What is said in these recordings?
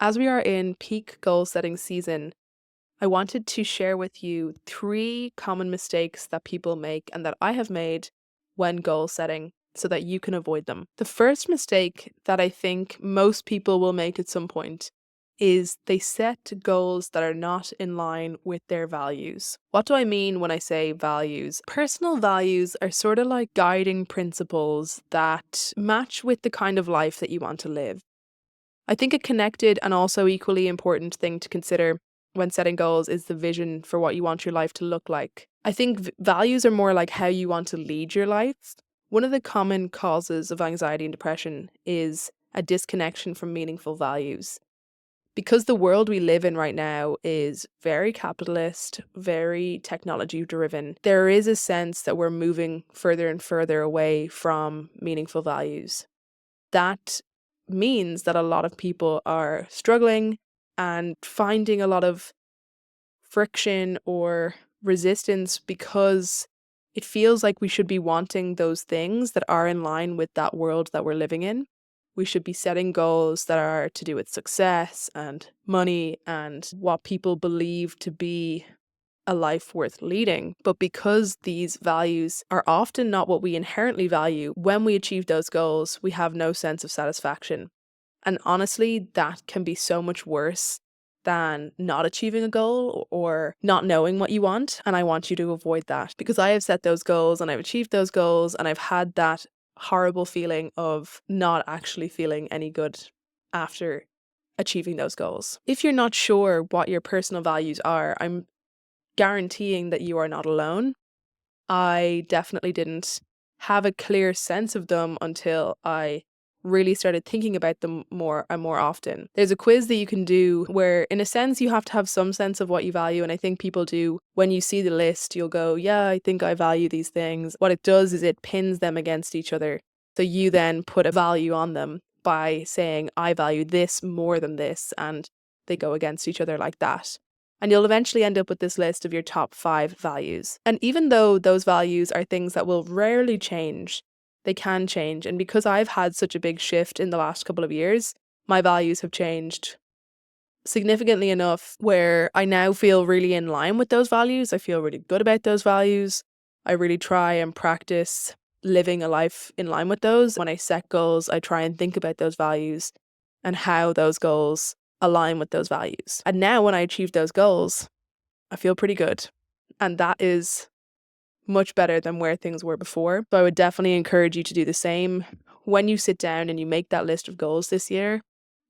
As we are in peak goal setting season, I wanted to share with you 3 common mistakes that people make and that I have made when goal setting so that you can avoid them. The first mistake that I think most people will make at some point is they set goals that are not in line with their values. What do I mean when I say values? Personal values are sort of like guiding principles that match with the kind of life that you want to live. I think a connected and also equally important thing to consider when setting goals is the vision for what you want your life to look like. I think values are more like how you want to lead your life. One of the common causes of anxiety and depression is a disconnection from meaningful values. Because the world we live in right now is very capitalist, very technology driven, there is a sense that we're moving further and further away from meaningful values. That means that a lot of people are struggling and finding a lot of friction or resistance because it feels like we should be wanting those things that are in line with that world that we're living in. We should be setting goals that are to do with success and money and what people believe to be a life worth leading. But because these values are often not what we inherently value, when we achieve those goals, we have no sense of satisfaction. And honestly, that can be so much worse than not achieving a goal or not knowing what you want. And I want you to avoid that because I have set those goals and I've achieved those goals and I've had that horrible feeling of not actually feeling any good after achieving those goals. If you're not sure what your personal values are, I'm guaranteeing that you are not alone. I definitely didn't have a clear sense of them until I really started thinking about them more and more often. There's a quiz that you can do where, in a sense, you have to have some sense of what you value. And I think people do. When you see the list, you'll go, yeah, I think I value these things. What it does is it pins them against each other. So you then put a value on them by saying, I value this more than this. And they go against each other like that. And you'll eventually end up with this list of your top 5 values. And even though those values are things that will rarely change, they can change. And because I've had such a big shift in the last couple of years, my values have changed significantly enough where I now feel really in line with those values. I feel really good about those values. I really try and practice living a life in line with those. When I set goals, I try and think about those values and how those goals align with those values. And now when I achieve those goals, I feel pretty good. And that is much better than where things were before. So I would definitely encourage you to do the same. When you sit down and you make that list of goals this year,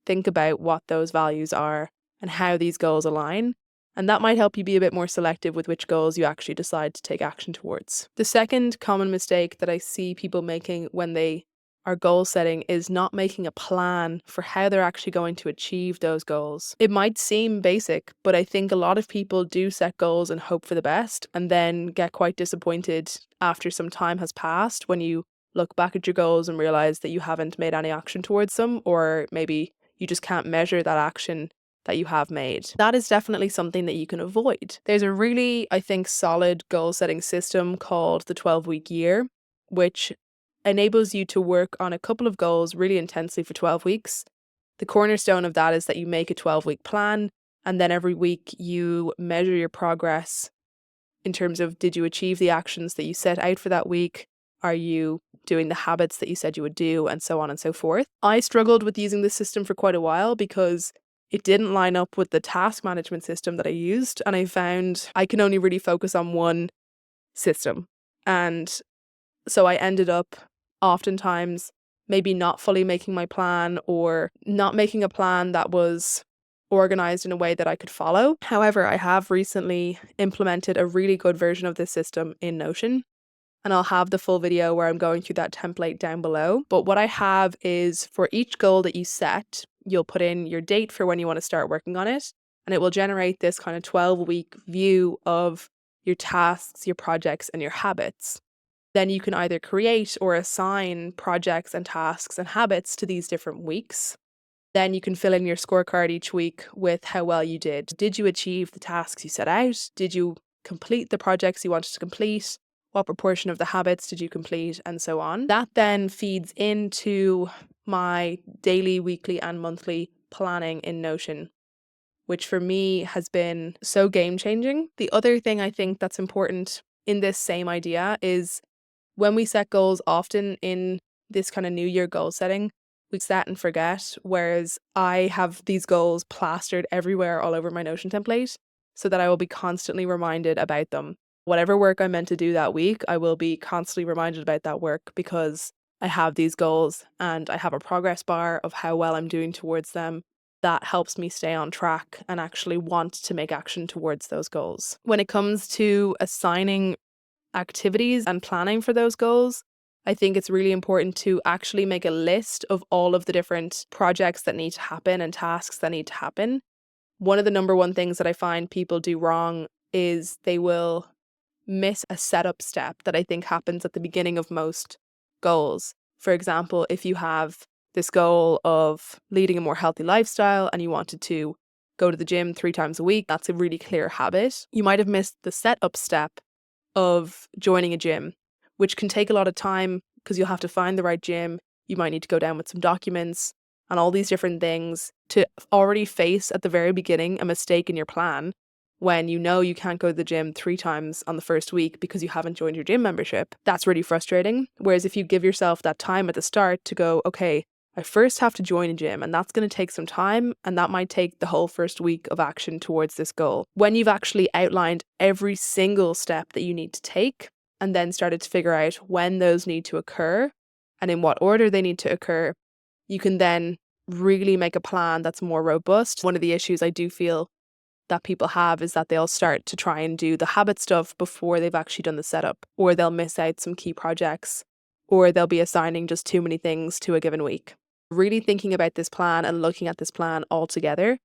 think about what those values are and how these goals align. And that might help you be a bit more selective with which goals you actually decide to take action towards. The second common mistake that I see people making when they are goal setting is not making a plan for how they're actually going to achieve those goals. It might seem basic, but I think a lot of people do set goals and hope for the best and then get quite disappointed after some time has passed when you look back at your goals and realize that you haven't made any action towards them, or maybe you just can't measure that action that you have made. That is definitely something that you can avoid. There's a really, I think, solid goal setting system called the 12-week year, which enables you to work on a couple of goals really intensely for 12 weeks. The cornerstone of that is that you make a 12-week plan, and then every week you measure your progress in terms of, did you achieve the actions that you set out for that week? Are you doing the habits that you said you would do, and so on and so forth? I struggled with using this system for quite a while because it didn't line up with the task management system that I used, and I found I can only really focus on one system. And so I ended up oftentimes maybe not fully making my plan or not making a plan that was organized in a way that I could follow. However, I have recently implemented a really good version of this system in Notion, and I'll have the full video where I'm going through that template down below. But what I have is, for each goal that you set, you'll put in your date for when you want to start working on it, and it will generate this kind of 12-week view of your tasks, your projects, and your habits. Then you can either create or assign projects and tasks and habits to these different weeks. Then you can fill in your scorecard each week with how well you did. Did you achieve the tasks you set out? Did you complete the projects you wanted to complete? What proportion of the habits did you complete? And so on. That then feeds into my daily, weekly, and monthly planning in Notion, which for me has been so game changing. The other thing I think that's important in this same idea is when we set goals, often in this kind of new year goal setting, we set and forget. Whereas I have these goals plastered everywhere all over my Notion template so that I will be constantly reminded about them. Whatever work I'm meant to do that week, I will be constantly reminded about that work because I have these goals and I have a progress bar of how well I'm doing towards them. That helps me stay on track and actually want to make action towards those goals. When it comes to assigning activities and planning for those goals, I think it's really important to actually make a list of all of the different projects that need to happen and tasks that need to happen. One of the number one things that I find people do wrong is they will miss a setup step that I think happens at the beginning of most goals. For example, if you have this goal of leading a more healthy lifestyle and you wanted to go to the gym 3 times a week, that's a really clear habit. You might have missed the setup step of joining a gym, which can take a lot of time because you'll have to find the right gym. You might need to go down with some documents and all these different things to already face at the very beginning a mistake in your plan when you know you can't go to the gym 3 times on the first week because you haven't joined your gym membership. That's really frustrating. Whereas if you give yourself that time at the start to go, okay, I first have to join a gym and that's going to take some time, and that might take the whole first week of action towards this goal. When you've actually outlined every single step that you need to take and then started to figure out when those need to occur and in what order they need to occur, you can then really make a plan that's more robust. One of the issues I do feel that people have is that they'll start to try and do the habit stuff before they've actually done the setup, or they'll miss out some key projects, or they'll be assigning just too many things to a given week. Really thinking about this plan and looking at this plan all together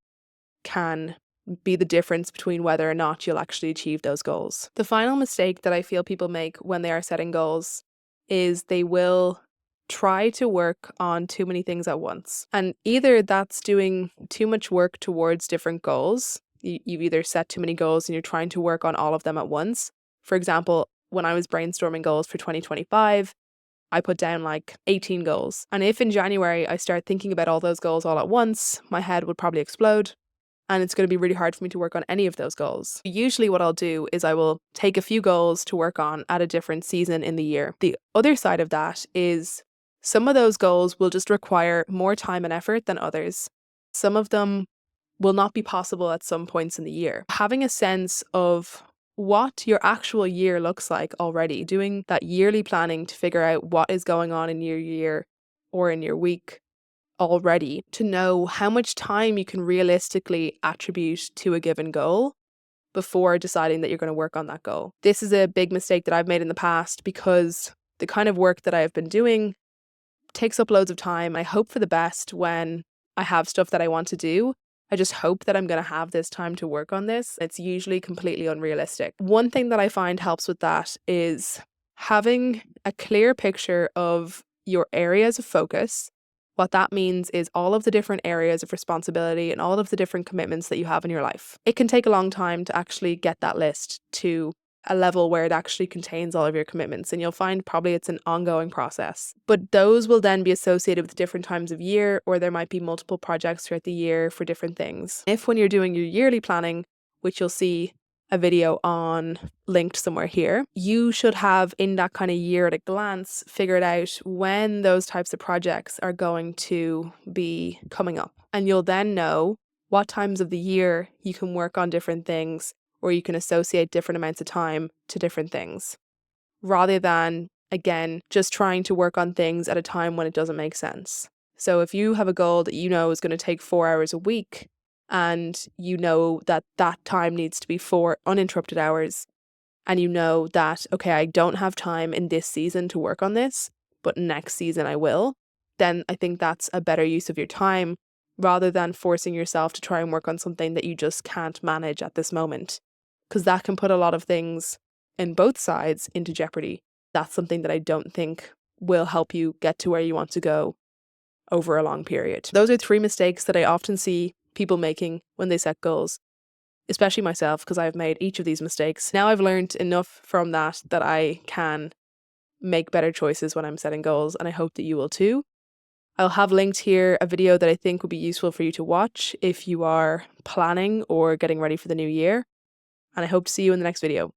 can be the difference between whether or not you'll actually achieve those goals. The final mistake that I feel people make when they are setting goals is they will try to work on too many things at once. And either that's doing too much work towards different goals. You've either set too many goals and you're trying to work on all of them at once. For example, when I was brainstorming goals for 2025, I put down like 18 goals. And if in January I start thinking about all those goals all at once, my head would probably explode and it's going to be really hard for me to work on any of those goals. Usually what I'll do is I will take a few goals to work on at a different season in the year. The other side of that is some of those goals will just require more time and effort than others. Some of them will not be possible at some points in the year. Having a sense of what your actual year looks like already, doing that yearly planning to figure out what is going on in your year or in your week already, to know how much time you can realistically attribute to a given goal before deciding that you're going to work on that goal. This is a big mistake that I've made in the past because the kind of work that I've been doing takes up loads of time. I hope for the best when I have stuff that I want to do. I just hope that I'm going to have this time to work on this. It's usually completely unrealistic. One thing that I find helps with that is having a clear picture of your areas of focus. What that means is all of the different areas of responsibility and all of the different commitments that you have in your life. It can take a long time to actually get that list to a level where it actually contains all of your commitments, and you'll find probably it's an ongoing process. But those will then be associated with different times of year, or there might be multiple projects throughout the year for different things. If when you're doing your yearly planning, which you'll see a video on linked somewhere here, you should have in that kind of year at a glance figured out when those types of projects are going to be coming up. And you'll then know what times of the year you can work on different things, or you can associate different amounts of time to different things, rather than, again, just trying to work on things at a time when it doesn't make sense. So if you have a goal that you know is going to take 4 hours a week, and you know that that time needs to be 4 uninterrupted hours, and you know that, okay, I don't have time in this season to work on this, but next season I will, then I think that's a better use of your time rather than forcing yourself to try and work on something that you just can't manage at this moment, because that can put a lot of things in both sides into jeopardy. That's something that I don't think will help you get to where you want to go over a long period. Those are 3 mistakes that I often see people making when they set goals, especially myself, because I've made each of these mistakes. Now I've learned enough from that I can make better choices when I'm setting goals, and I hope that you will too. I'll have linked here a video that I think would be useful for you to watch if you are planning or getting ready for the new year. And I hope to see you in the next video.